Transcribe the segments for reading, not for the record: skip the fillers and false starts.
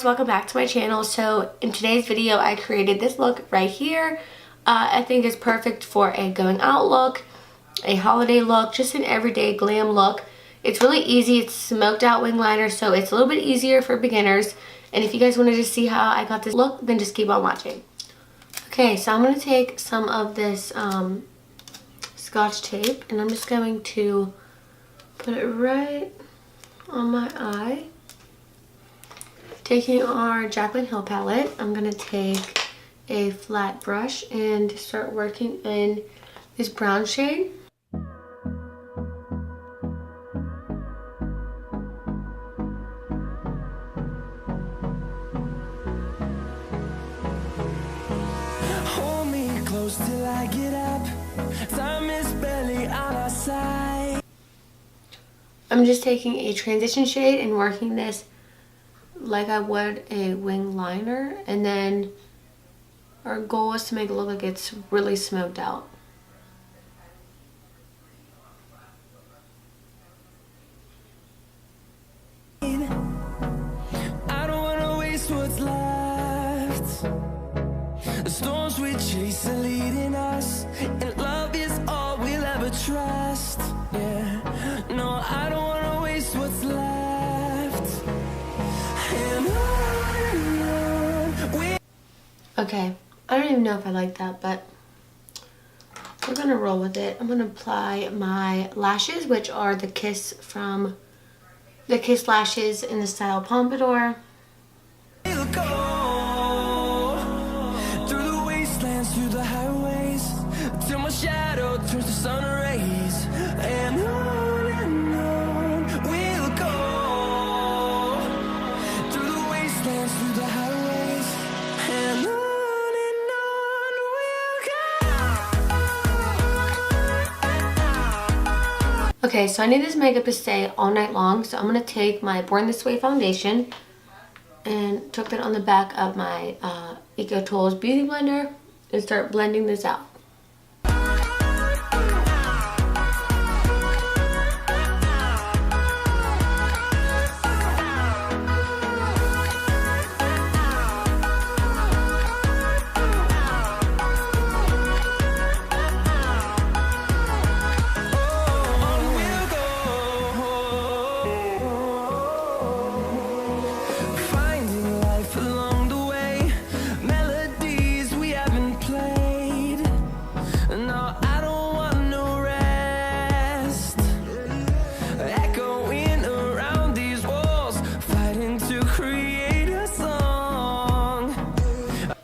welcome back to my channel. So in today's video I created this look right here. I think it's perfect for a going out look, a holiday look, just an everyday glam look. It's really easy. It's smoked out wing liner, so it's a little bit easier for beginners. And if you guys wanted to see how I got this look, then just keep on watching. Okay, so I'm going to take some of this Scotch tape and I'm just going to put it right on my eye. Taking our Jaclyn Hill palette, I'm going to take a flat brush and start working in this brown shade. Hold me close till I get up. Time is barely on our side. I'm just taking a transition shade and working this like I would a wing liner, and then our goal is to make it look like it's really smoked out. I don't wanna waste what's left. The storms we chase are leading us, and love is all we'll ever trust. Yeah, no, I don't wanna waste what's left. Okay, I don't even know if I like that, but we're gonna roll with it. I'm gonna apply my lashes, which are the Kiss from the Kiss lashes in the style Pompadour. We'll go through the wastelands, through the highways, till my shadow turns to sun rays, and on we'll go through the wastelands, through the highways, and on. Okay, so I need this makeup to stay all night long, so I'm going to take my Born This Way foundation and took that on the back of my Eco Tools Beauty Blender and start blending this out.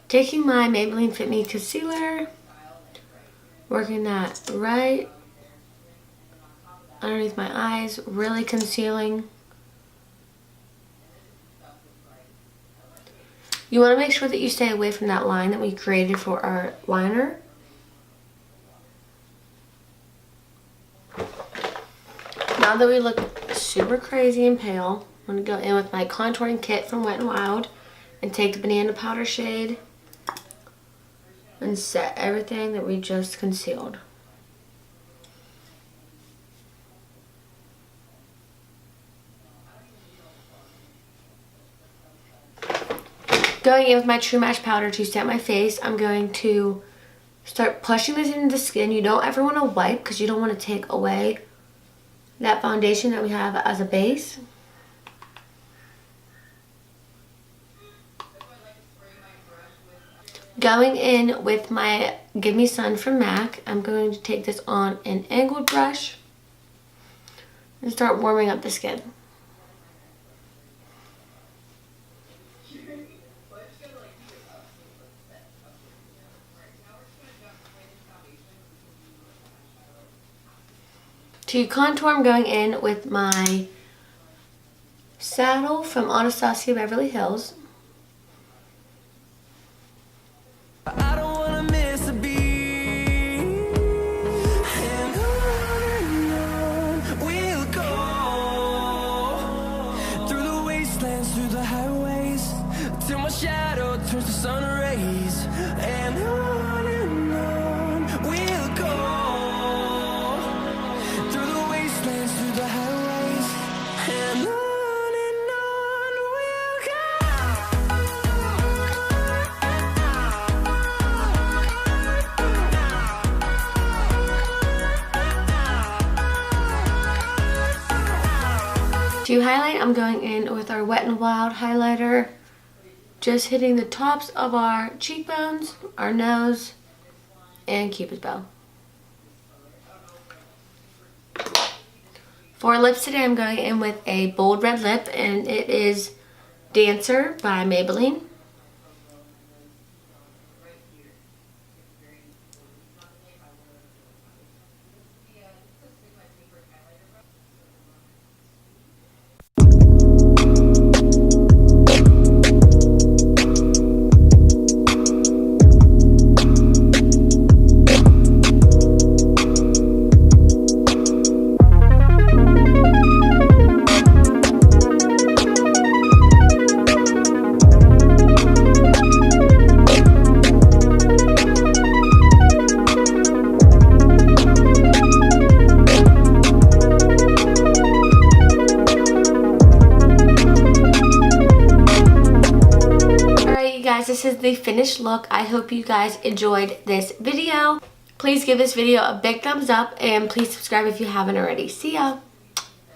Taking my Maybelline Fit Me concealer, working that right underneath my eyes, really concealing. You want to make sure that you stay away from that line that we created for our liner. Now that we look super crazy and pale, I'm going to go in with my contouring kit from Wet n Wild and take the banana powder shade and set everything that we just concealed. Going in with my True Match powder to set my face, I'm going to start pushing this into the skin. You don't ever want to wipe because you don't want to take away that foundation that we have as a base. Going in with my Give Me Sun from MAC, I'm going to take this on an angled brush and start warming up the skin. To contour, I'm going in with my Saddle from Anastasia Beverly Hills. I don't wanna miss a beat, and on we'll go through the wastelands, through the highways, till my shadow turns to sun rays, and on we'll go through the wastelands, through the highways, and on we'll go. To highlight, I'm going in with our Wet n Wild highlighter. Just hitting the tops of our cheekbones, our nose, and Cupid's bow. For lips today, I'm going in with a bold red lip, and it is Dancer by Maybelline. This is the finished look. I hope you guys enjoyed this video. Please give this video a big thumbs up and please subscribe if you haven't already. See ya!